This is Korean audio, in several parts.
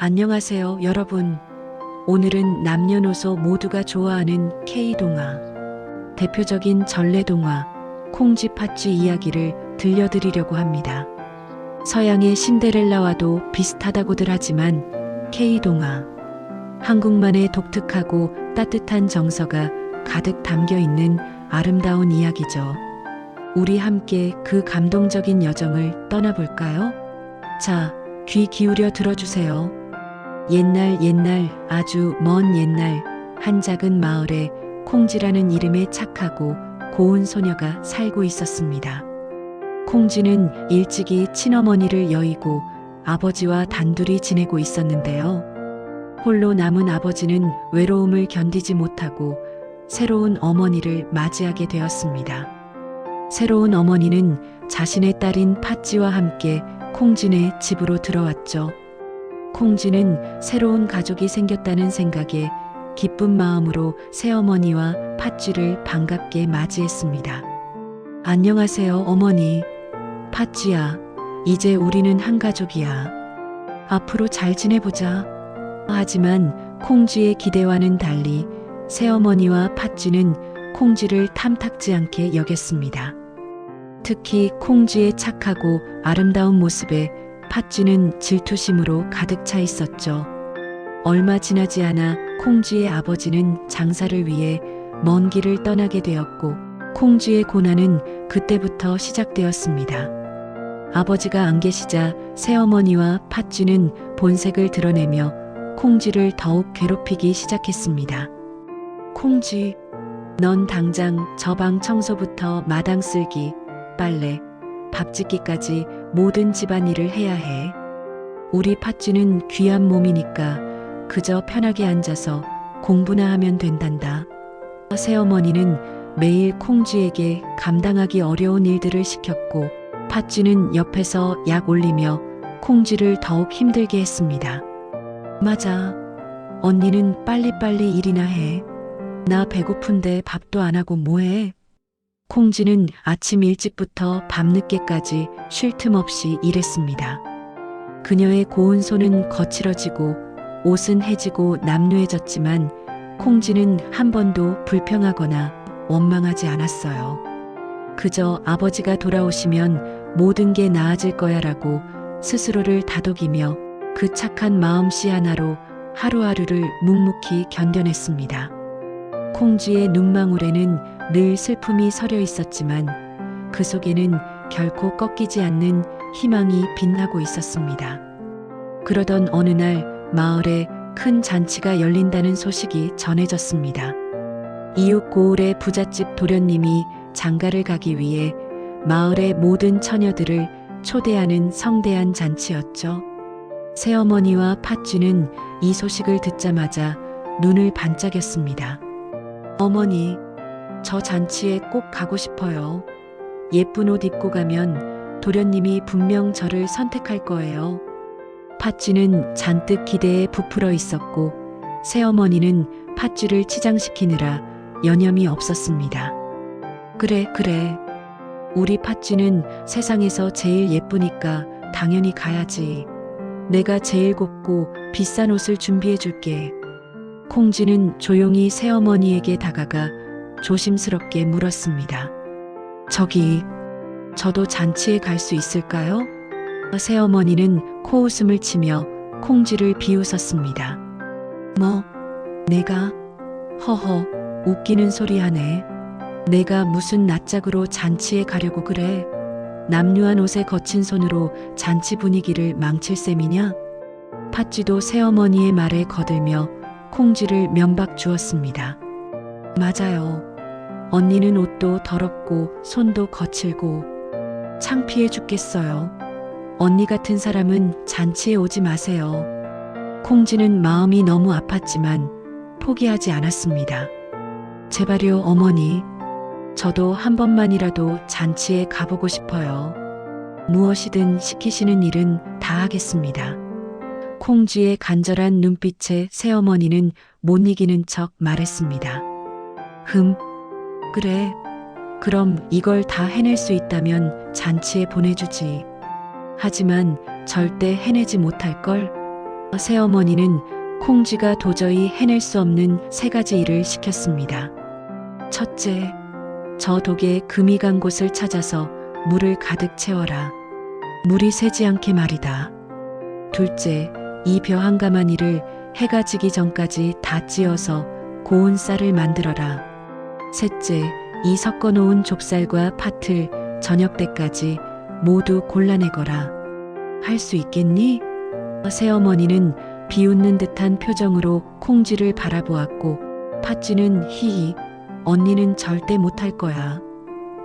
안녕하세요, 여러분. 오늘은 남녀노소 모두가 좋아하는 K동화, 대표적인 전래동화, 콩쥐 팥쥐 이야기를 들려드리려고 합니다. 서양의 신데렐라와도 비슷하다고들 하지만 K동화, 한국만의 독특하고 따뜻한 정서가 가득 담겨 있는 아름다운 이야기죠. 우리 함께 그 감동적인 여정을 떠나볼까요? 자, 귀 기울여 들어주세요. 옛날 아주 먼 옛날 한 작은 마을에 콩쥐라는 이름의 착하고 고운 소녀가 살고 있었습니다. 콩쥐는 일찍이 친어머니를 여의고 아버지와 단둘이 지내고 있었는데요. 홀로 남은 아버지는 외로움을 견디지 못하고 새로운 어머니를 맞이하게 되었습니다. 새로운 어머니는 자신의 딸인 팥쥐와 함께 콩쥐네 집으로 들어왔죠. 콩쥐는 새로운 가족이 생겼다는 생각에 기쁜 마음으로 새어머니와 팥쥐를 반갑게 맞이했습니다. 안녕하세요, 어머니. 팥쥐야, 이제 우리는 한 가족이야. 앞으로 잘 지내보자. 하지만 콩쥐의 기대와는 달리 새어머니와 팥쥐는 콩쥐를 탐탁지 않게 여겼습니다. 특히 콩쥐의 착하고 아름다운 모습에 팥쥐는 질투심으로 가득 차 있었죠. 얼마 지나지 않아 콩쥐의 아버지는 장사를 위해 먼 길을 떠나게 되었고 콩쥐의 고난은 그때부터 시작되었습니다. 아버지가 안 계시자 새어머니와 팥쥐는 본색을 드러내며 콩쥐를 더욱 괴롭히기 시작했습니다. 콩쥐, 넌 당장 저 방 청소부터 마당 쓸기, 빨래, 밥 짓기까지 모든 집안일을 해야 해. 우리 팥쥐는 귀한 몸이니까 그저 편하게 앉아서 공부나 하면 된단다. 새어머니는 매일 콩쥐에게 감당하기 어려운 일들을 시켰고 팥쥐는 옆에서 약 올리며 콩쥐를 더욱 힘들게 했습니다. 맞아. 언니는 빨리빨리 일이나 해. 나 배고픈데 밥도 안 하고 뭐해? 콩쥐는 아침 일찍부터 밤늦게까지 쉴 틈 없이 일했습니다. 그녀의 고운 손은 거칠어지고 옷은 해지고 남루해졌지만 콩쥐는 한 번도 불평하거나 원망하지 않았어요. 그저 아버지가 돌아오시면 모든 게 나아질 거야라고 스스로를 다독이며 그 착한 마음씨 하나로 하루하루를 묵묵히 견뎌냈습니다. 콩쥐의 눈망울에는 늘 슬픔이 서려 있었지만 그 속에는 결코 꺾이지 않는 희망이 빛나고 있었습니다. 그러던 어느 날 마을에 큰 잔치가 열린다는 소식이 전해졌습니다. 이웃 고을의 부잣집 도련님이 장가를 가기 위해 마을의 모든 처녀들을 초대하는 성대한 잔치였죠. 새어머니와 팥쥐는 이 소식을 듣자마자 눈을 반짝였습니다. 어머니, 저 잔치에 꼭 가고 싶어요. 예쁜 옷 입고 가면 도련님이 분명 저를 선택할 거예요. 팥쥐는 잔뜩 기대에 부풀어 있었고 새어머니는 팥쥐를 치장시키느라 여념이 없었습니다. 그래. 우리 팥쥐는 세상에서 제일 예쁘니까 당연히 가야지. 내가 제일 곱고 비싼 옷을 준비해 줄게. 콩쥐는 조용히 새어머니에게 다가가 조심스럽게 물었습니다. 저도 잔치에 갈 수 있을까요? 새어머니는 코웃음을 치며 콩쥐를 비웃었습니다. 뭐, 내가? 허허, 웃기는 소리 하네. 내가 무슨 낯짝으로 잔치에 가려고 그래? 남루한 옷에 거친 손으로 잔치 분위기를 망칠 셈이냐? 팥쥐도 새어머니의 말에 거들며 콩쥐를 면박 주었습니다. 맞아요. 언니는 옷도 더럽고 손도 거칠고 창피해 죽겠어요. 언니 같은 사람은 잔치에 오지 마세요. 콩쥐는 마음이 너무 아팠지만 포기하지 않았습니다. 제발요, 어머니. 저도 한 번만이라도 잔치에 가보고 싶어요. 무엇이든 시키시는 일은 다 하겠습니다. 콩쥐의 간절한 눈빛에 새어머니는 못 이기는 척 말했습니다. 그래. 그럼 이걸 다 해낼 수 있다면 잔치에 보내주지. 하지만 절대 해내지 못할걸. 새어머니는 콩쥐가 도저히 해낼 수 없는 세 가지 일을 시켰습니다. 첫째, 저 독에 금이 간 곳을 찾아서 물을 가득 채워라. 물이 새지 않게 말이다. 둘째, 이 벼 한 가마니를 해가 지기 전까지 다 찧어서 고운 쌀을 만들어라. 셋째, 이 섞어 놓은 좁쌀과 팥을 저녁 때까지 모두 골라내거라. 할 수 있겠니? 새어머니는 비웃는 듯한 표정으로 콩쥐를 바라보았고 팥쥐는 히히, 언니는 절대 못할 거야.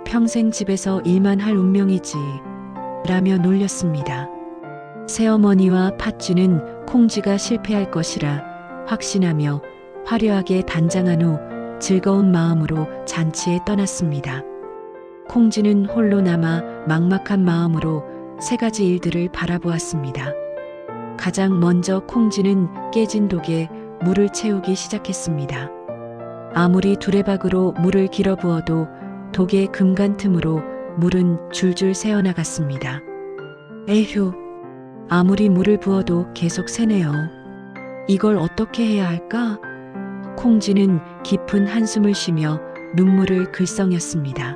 평생 집에서 일만 할 운명이지. 라며 놀렸습니다. 새어머니와 팥쥐는 콩쥐가 실패할 것이라 확신하며 화려하게 단장한 후 즐거운 마음으로 잔치에 떠났습니다. 콩쥐는 홀로 남아 막막한 마음으로 세 가지 일들을 바라보았습니다. 가장 먼저 콩쥐는 깨진 독에 물을 채우기 시작했습니다. 아무리 두레박으로 물을 길어 부어도 독의 금간 틈으로 물은 줄줄 새어나갔습니다. 에휴, 아무리 물을 부어도 계속 새네요. 이걸 어떻게 해야 할까? 콩쥐는 깊은 한숨을 쉬며 눈물을 글썽였습니다.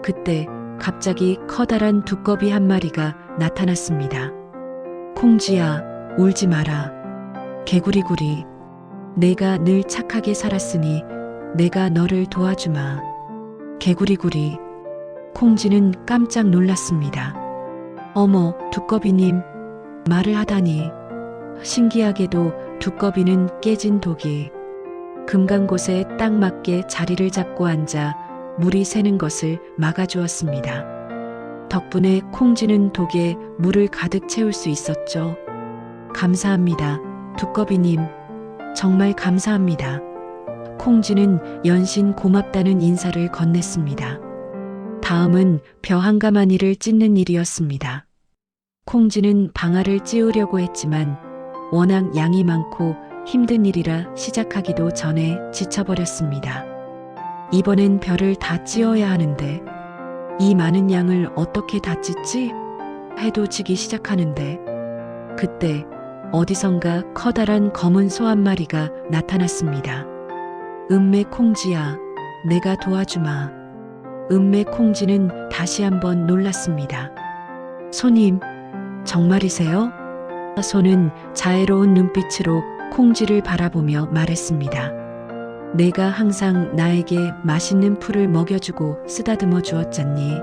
그때 갑자기 커다란 두꺼비 한 마리가 나타났습니다. 콩쥐야, 울지 마라. 개구리구리, 내가 늘 착하게 살았으니 내가 너를 도와주마. 개구리구리. 콩쥐는 깜짝 놀랐습니다. 어머, 두꺼비님, 말을 하다니. 신기하게도 두꺼비는 깨진 독이 금간 곳에 딱 맞게 자리를 잡고 앉아 물이 새는 것을 막아주었습니다. 덕분에 콩쥐는 독에 물을 가득 채울 수 있었죠. 감사합니다, 두꺼비님. 정말 감사합니다. 콩쥐는 연신 고맙다는 인사를 건넸습니다. 다음은 벼 한 가마니를 찢는 일이었습니다. 콩쥐는 방아를 찧으려고 했지만 워낙 양이 많고 힘든 일이라 시작하기도 전에 지쳐버렸습니다. 이번엔 벼를 다 찧어야 하는데 이 많은 양을 어떻게 다 찢지? 해도 지기 시작하는데 그때 어디선가 커다란 검은 소 한 마리가 나타났습니다. 음메 콩쥐야, 내가 도와주마. 음메 콩쥐는 다시 한번 놀랐습니다. 손님, 정말이세요? 소는 자애로운 눈빛으로 콩쥐를 바라보며 말했습니다. 내가 항상 나에게 맛있는 풀을 먹여주고 쓰다듬어 주었잖니.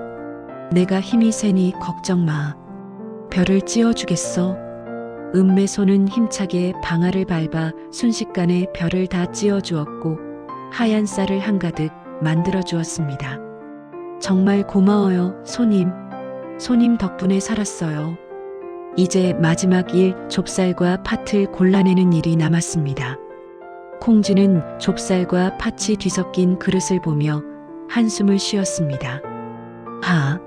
내가 힘이 세니 걱정 마. 벼를 찧어주겠어. 음메소는 힘차게 방아를 밟아 순식간에 벼를 다 찧어주었고 하얀 쌀을 한가득 만들어 주었습니다. 정말 고마워요, 손님. 손님 덕분에 살았어요. 이제 마지막 일, 좁쌀과 팥을 골라내는 일이 남았습니다. 콩쥐는 좁쌀과 팥이 뒤섞인 그릇을 보며 한숨을 쉬었습니다. 아,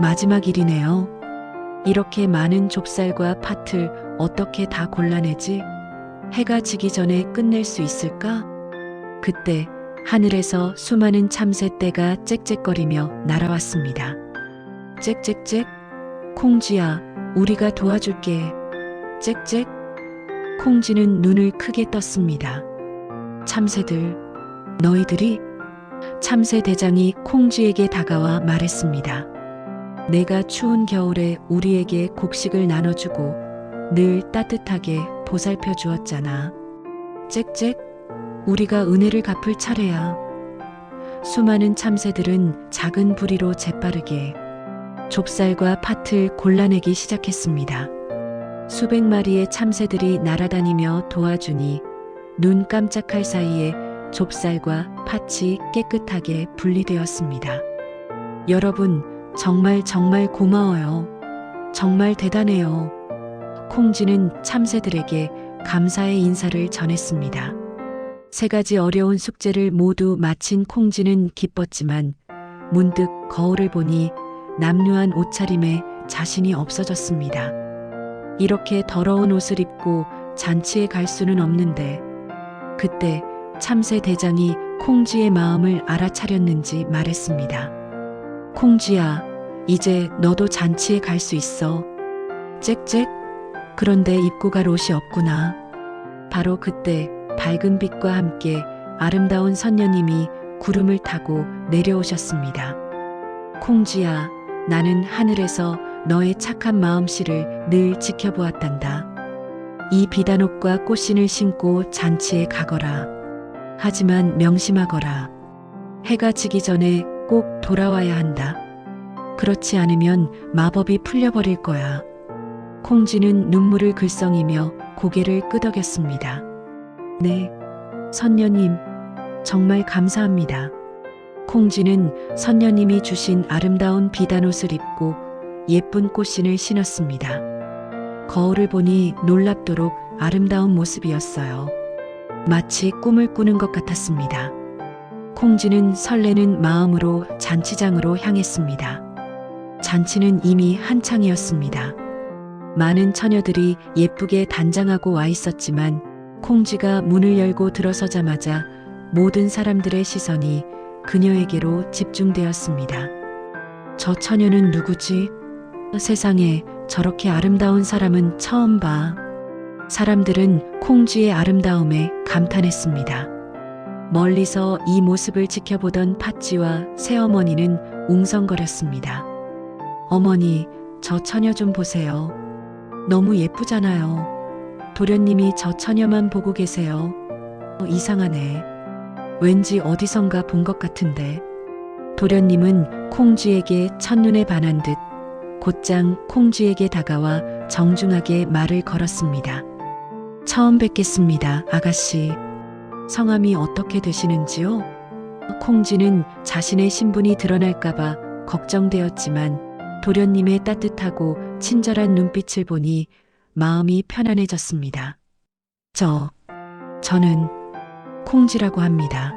마지막 일이네요. 이렇게 많은 좁쌀과 팥을 어떻게 다 골라내지? 해가 지기 전에 끝낼 수 있을까? 그때 하늘에서 수많은 참새떼가 짹짹거리며 날아왔습니다. 짹짹짹, 콩쥐야, 우리가 도와줄게. 짹짹. 콩쥐는 눈을 크게 떴습니다. 참새들, 너희들이? 참새 대장이 콩쥐에게 다가와 말했습니다. 내가 추운 겨울에 우리에게 곡식을 나눠주고 늘 따뜻하게 보살펴 주었잖아. 짹짹, 우리가 은혜를 갚을 차례야. 수많은 참새들은 작은 부리로 재빠르게 좁쌀과 팥을 골라내기 시작했습니다. 수백 마리의 참새들이 날아다니며 도와주니 눈 깜짝할 사이에 좁쌀과 팥이 깨끗하게 분리되었습니다. 여러분, 정말 고마워요. 정말 대단해요. 콩쥐는 참새들에게 감사의 인사를 전했습니다. 세 가지 어려운 숙제를 모두 마친 콩쥐는 기뻤지만 문득 거울을 보니 남루한 옷차림에 자신이 없어졌습니다. 이렇게 더러운 옷을 입고 잔치에 갈 수는 없는데 그때 참새 대장이 콩쥐의 마음을 알아차렸는지 말했습니다. 콩쥐야, 이제 너도 잔치에 갈 수 있어. 짹짹. 그런데 입고 갈 옷이 없구나. 바로 그때 밝은 빛과 함께 아름다운 선녀님이 구름을 타고 내려오셨습니다. 콩쥐야, 나는 하늘에서 너의 착한 마음씨를 늘 지켜보았단다. 이 비단옷과 꽃신을 신고 잔치에 가거라. 하지만 명심하거라. 해가 지기 전에 꼭 돌아와야 한다. 그렇지 않으면 마법이 풀려버릴 거야. 콩쥐는 눈물을 글썽이며 고개를 끄덕였습니다. 네, 선녀님, 정말 감사합니다. 콩쥐는 선녀님이 주신 아름다운 비단옷을 입고 예쁜 꽃신을 신었습니다. 거울을 보니 놀랍도록 아름다운 모습이었어요. 마치 꿈을 꾸는 것 같았습니다. 콩쥐는 설레는 마음으로 잔치장으로 향했습니다. 잔치는 이미 한창이었습니다. 많은 처녀들이 예쁘게 단장하고 와 있었지만 콩쥐가 문을 열고 들어서자마자 모든 사람들의 시선이 그녀에게로 집중되었습니다. 저 처녀는 누구지? 세상에 저렇게 아름다운 사람은 처음 봐. 사람들은 콩쥐의 아름다움에 감탄했습니다. 멀리서 이 모습을 지켜보던 팥쥐와 새어머니는 웅성거렸습니다. 어머니, 저 처녀 좀 보세요. 너무 예쁘잖아요. 도련님이 저 처녀만 보고 계세요. 이상하네. 왠지 어디선가 본 것 같은데. 도련님은 콩쥐에게 첫눈에 반한 듯 곧장 콩쥐에게 다가와 정중하게 말을 걸었습니다. 처음 뵙겠습니다, 아가씨. 성함이 어떻게 되시는지요? 콩쥐는 자신의 신분이 드러날까봐 걱정되었지만 도련님의 따뜻하고 친절한 눈빛을 보니 마음이 편안해졌습니다. 저는 콩쥐라고 합니다.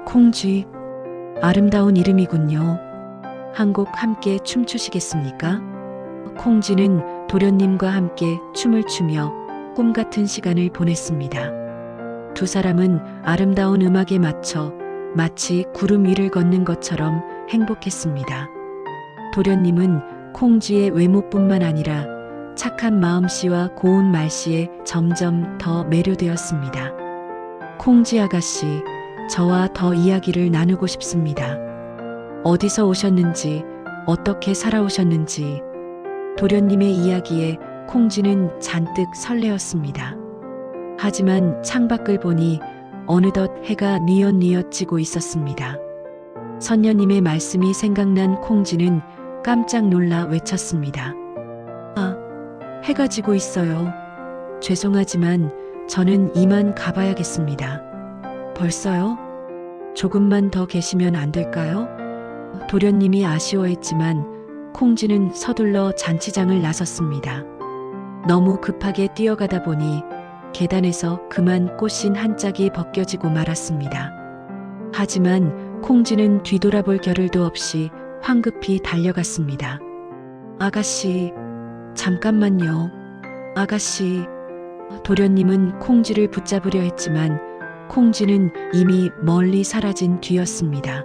콩쥐, 아름다운 이름이군요. 한 곡 함께 춤추시겠습니까? 콩쥐는 도련님과 함께 춤을 추며 꿈 같은 시간을 보냈습니다. 두 사람은 아름다운 음악에 맞춰 마치 구름 위를 걷는 것처럼 행복했습니다. 도련님은 콩쥐의 외모뿐만 아니라 착한 마음씨와 고운 말씨에 점점 더 매료되었습니다. 콩쥐 아가씨, 저와 더 이야기를 나누고 싶습니다. 어디서 오셨는지, 어떻게 살아오셨는지. 도련님의 이야기에 콩쥐는 잔뜩 설레었습니다. 하지만 창밖을 보니 어느덧 해가 뉘엿뉘엿 지고 있었습니다. 선녀님의 말씀이 생각난 콩쥐는 깜짝 놀라 외쳤습니다. 아, 해가 지고 있어요. 죄송하지만 저는 이만 가봐야겠습니다. 벌써요? 조금만 더 계시면 안 될까요? 도련님이 아쉬워했지만 콩쥐는 서둘러 잔치장을 나섰습니다. 너무 급하게 뛰어가다 보니 계단에서 그만 꽃신 한 짝이 벗겨지고 말았습니다. 하지만 콩쥐는 뒤돌아볼 겨를도 없이 황급히 달려갔습니다. 아가씨, 잠깐만요. 아가씨. 도련님은 콩쥐를 붙잡으려 했지만 콩쥐는 이미 멀리 사라진 뒤였습니다.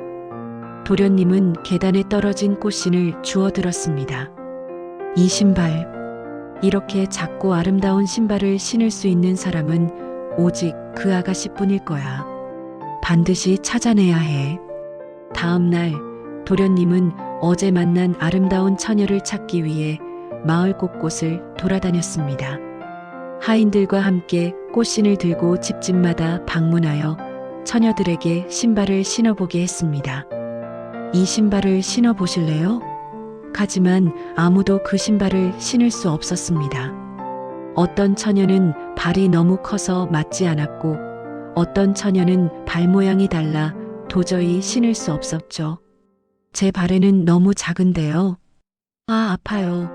도련님은 계단에 떨어진 꽃신을 주워들었습니다. 이 신발. 이렇게 작고 아름다운 신발을 신을 수 있는 사람은 오직 그 아가씨뿐일 거야. 반드시 찾아내야 해. 다음 날 도련님은 어제 만난 아름다운 처녀를 찾기 위해 마을 곳곳을 돌아다녔습니다. 하인들과 함께 꽃신을 들고 집집마다 방문하여 처녀들에게 신발을 신어보게 했습니다. 이 신발을 신어보실래요? 하지만 아무도 그 신발을 신을 수 없었습니다. 어떤 처녀는 발이 너무 커서 맞지 않았고 어떤 처녀는 발 모양이 달라 도저히 신을 수 없었죠. 제 발에는 너무 작은데요. 아, 아파요.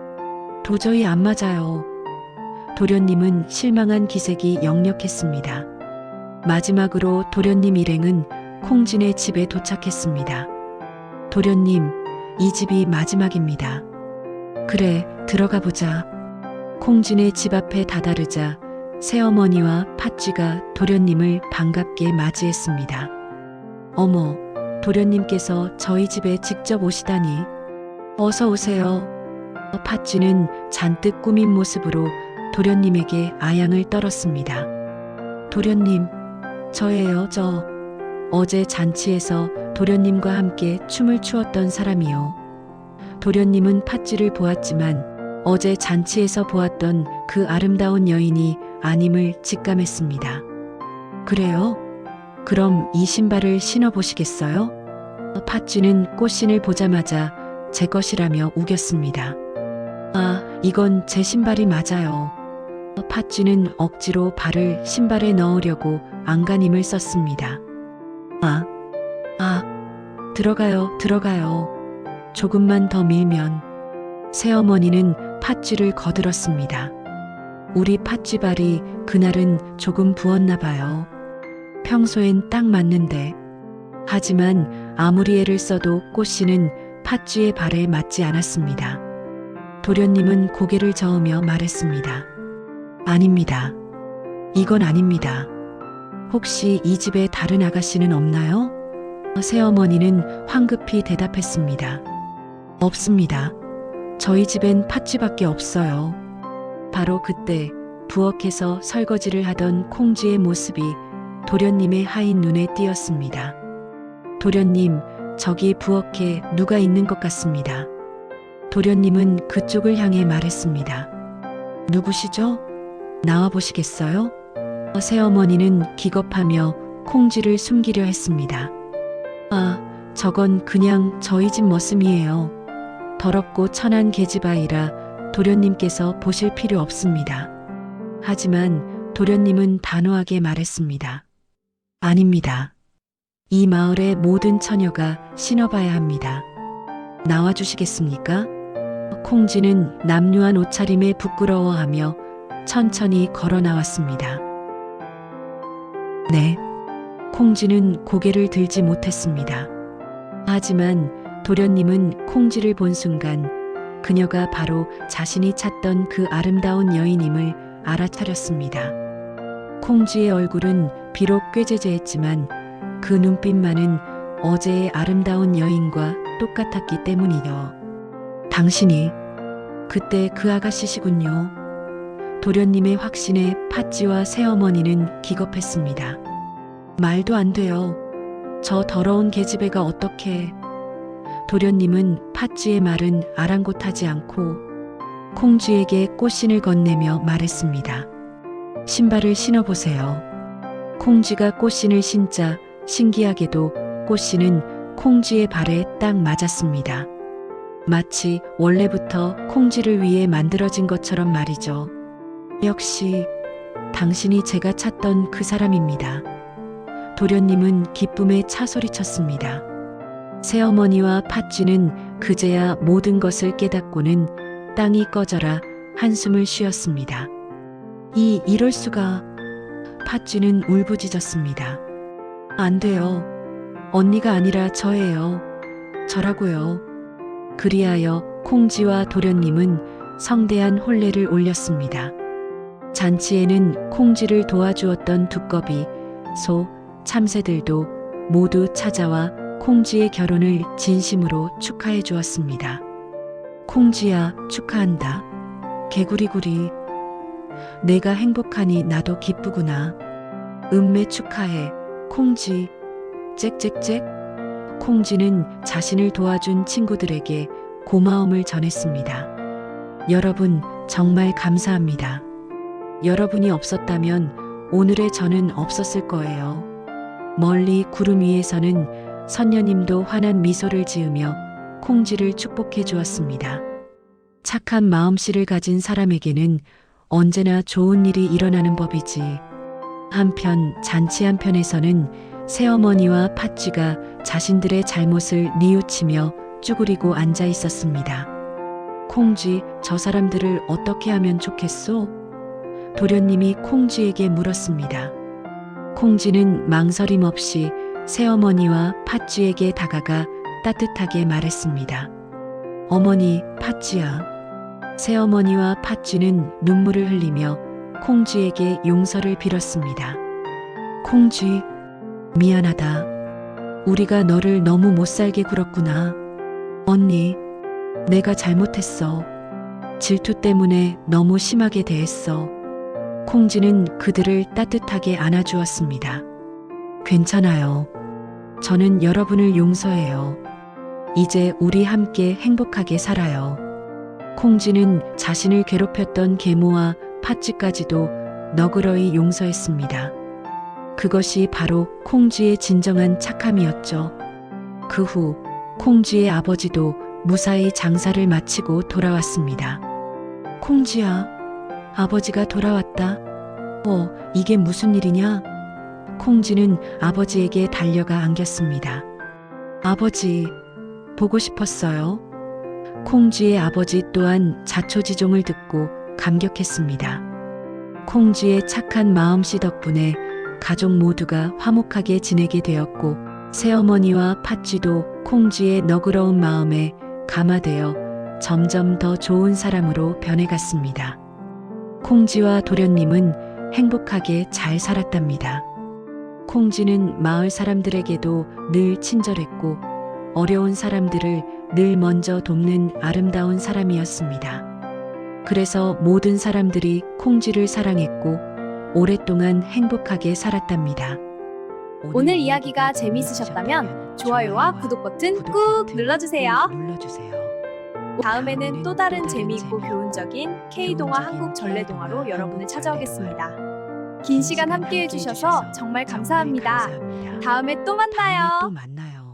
도저히 안 맞아요. 도련님은 실망한 기색이 역력했습니다. 마지막으로 도련님 일행은 콩쥐네 집에 도착했습니다. 도련님, 이 집이 마지막입니다. 그래, 들어가 보자. 콩쥐네 집 앞에 다다르자 새어머니와 팥쥐가 도련님을 반갑게 맞이했습니다. 어머, 도련님께서 저희 집에 직접 오시다니. 어서 오세요. 팥쥐는 잔뜩 꾸민 모습으로 도련님에게 아양을 떨었습니다. 도련님, 저예요, 저. 어제 잔치에서 도련님과 함께 춤을 추었던 사람이요. 도련님은 팥쥐를 보았지만 어제 잔치에서 보았던 그 아름다운 여인이 아님을 직감했습니다. 그래요? 그럼 이 신발을 신어보시겠어요? 팥쥐는 꽃신을 보자마자 제 것이라며 우겼습니다. 아, 이건 제 신발이 맞아요. 팥쥐는 억지로 발을 신발에 넣으려고 안간힘을 썼습니다. 들어가요, 들어가요. 조금만 더 밀면. 새어머니는 팥쥐를 거들었습니다. 우리 팥쥐발이 그날은 조금 부었나 봐요. 평소엔 딱 맞는데. 하지만 아무리 애를 써도 꽃씨는 팥쥐의 발에 맞지 않았습니다. 도련님은 고개를 저으며 말했습니다. 아닙니다. 이건 아닙니다. 혹시 이 집에 다른 아가씨는 없나요? 새어머니는 황급히 대답했습니다. 없습니다. 저희 집엔 팥쥐밖에 없어요. 바로 그때 부엌에서 설거지를 하던 콩쥐의 모습이 도련님의 하인 눈에 띄었습니다. 도련님, 저기 부엌에 누가 있는 것 같습니다. 도련님은 그쪽을 향해 말했습니다. 누구시죠? 나와 보시겠어요? 새어머니는 기겁하며 콩쥐를 숨기려 했습니다. 저건 그냥 저희 집 머슴이에요. 더럽고 천한 계집아이라 도련님께서 보실 필요 없습니다. 하지만 도련님은 단호하게 말했습니다. 아닙니다. 이 마을의 모든 처녀가 신어봐야 합니다. 나와주시겠습니까? 콩쥐는 남루한 옷차림에 부끄러워하며 천천히 걸어 나왔습니다. 네. 콩쥐는 고개를 들지 못했습니다. 하지만 도련님은 콩쥐를 본 순간 그녀가 바로 자신이 찾던 그 아름다운 여인임을 알아차렸습니다. 콩쥐의 얼굴은 비록 꾀죄죄했지만 그 눈빛만은 어제의 아름다운 여인과 똑같았기 때문이요. 당신이 그때 그 아가씨시군요. 도련님의 확신에 팥쥐와 새어머니는 기겁했습니다. 말도 안 돼요. 저 더러운 계집애가 어떻게... 도련님은 팥쥐의 말은 아랑곳하지 않고 콩쥐에게 꽃신을 건네며 말했습니다. 신발을 신어보세요. 콩쥐가 꽃신을 신자 신기하게도 꽃신은 콩쥐의 발에 딱 맞았습니다. 마치 원래부터 콩쥐를 위해 만들어진 것처럼 말이죠. 역시 당신이 제가 찾던 그 사람입니다. 도련님은 기쁨에 차소리쳤습니다. 새어머니와 팥쥐는 그제야 모든 것을 깨닫고는 땅이 꺼져라 한숨을 쉬었습니다. 이럴 수가... 팥쥐는 울부짖었습니다. 안 돼요. 언니가 아니라 저예요. 저라고요. 그리하여 콩쥐와 도련님은 성대한 혼례를 올렸습니다. 잔치에는 콩쥐를 도와주었던 두꺼비, 소, 참새들도 모두 찾아와 콩쥐의 결혼을 진심으로 축하해 주었습니다. 콩쥐야, 축하한다. 개구리구리. 내가 행복하니 나도 기쁘구나. 음매 축하해. 콩쥐. 짹짹짹. 콩쥐는 자신을 도와준 친구들에게 고마움을 전했습니다. 여러분, 정말 감사합니다. 여러분이 없었다면 오늘의 저는 없었을 거예요. 멀리 구름 위에서는 선녀님도 환한 미소를 지으며 콩쥐를 축복해 주었습니다. 착한 마음씨를 가진 사람에게는 언제나 좋은 일이 일어나는 법이지. 한편 잔치 한편에서는 새어머니와 팥쥐가 자신들의 잘못을 뉘우치며 쭈그리고 앉아 있었습니다. 콩쥐, 저 사람들을 어떻게 하면 좋겠소? 도련님이 콩쥐에게 물었습니다. 콩쥐는 망설임 없이 새어머니와 팥쥐에게 다가가 따뜻하게 말했습니다. 어머니, 팥쥐야. 새어머니와 팥쥐는 눈물을 흘리며 콩쥐에게 용서를 빌었습니다. 콩쥐, 미안하다. 우리가 너를 너무 못살게 굴었구나. 언니, 내가 잘못했어. 질투 때문에 너무 심하게 대했어. 콩쥐는 그들을 따뜻하게 안아주었습니다. 괜찮아요. 저는 여러분을 용서해요. 이제 우리 함께 행복하게 살아요. 콩쥐는 자신을 괴롭혔던 계모와 팥쥐까지도 너그러이 용서했습니다. 그것이 바로 콩쥐의 진정한 착함이었죠. 그 후 콩쥐의 아버지도 무사히 장사를 마치고 돌아왔습니다. 콩쥐야, 아버지가 돌아왔다. 이게 무슨 일이냐? 콩쥐는 아버지에게 달려가 안겼습니다. 아버지, 보고 싶었어요. 콩쥐의 아버지 또한 자초지종을 듣고 감격했습니다. 콩쥐의 착한 마음씨 덕분에 가족 모두가 화목하게 지내게 되었고, 새어머니와 팥쥐도 콩쥐의 너그러운 마음에 감화되어 점점 더 좋은 사람으로 변해갔습니다. 콩쥐와 도련님은 행복하게 잘 살았답니다. 콩쥐는 마을 사람들에게도 늘 친절했고 어려운 사람들을 늘 먼저 돕는 아름다운 사람이었습니다. 그래서 모든 사람들이 콩쥐를 사랑했고 오랫동안 행복하게 살았답니다. 오늘 이야기가 재미있으셨다면 좋아요와 구독 버튼 꾹 눌러주세요. 다음에는 또 다른 재미있고 교훈적인 K동화 한국 전래동화로 여러분을 찾아오겠습니다. 긴 시간 함께 해주셔서 정말 감사합니다. 다음에 또 만나요.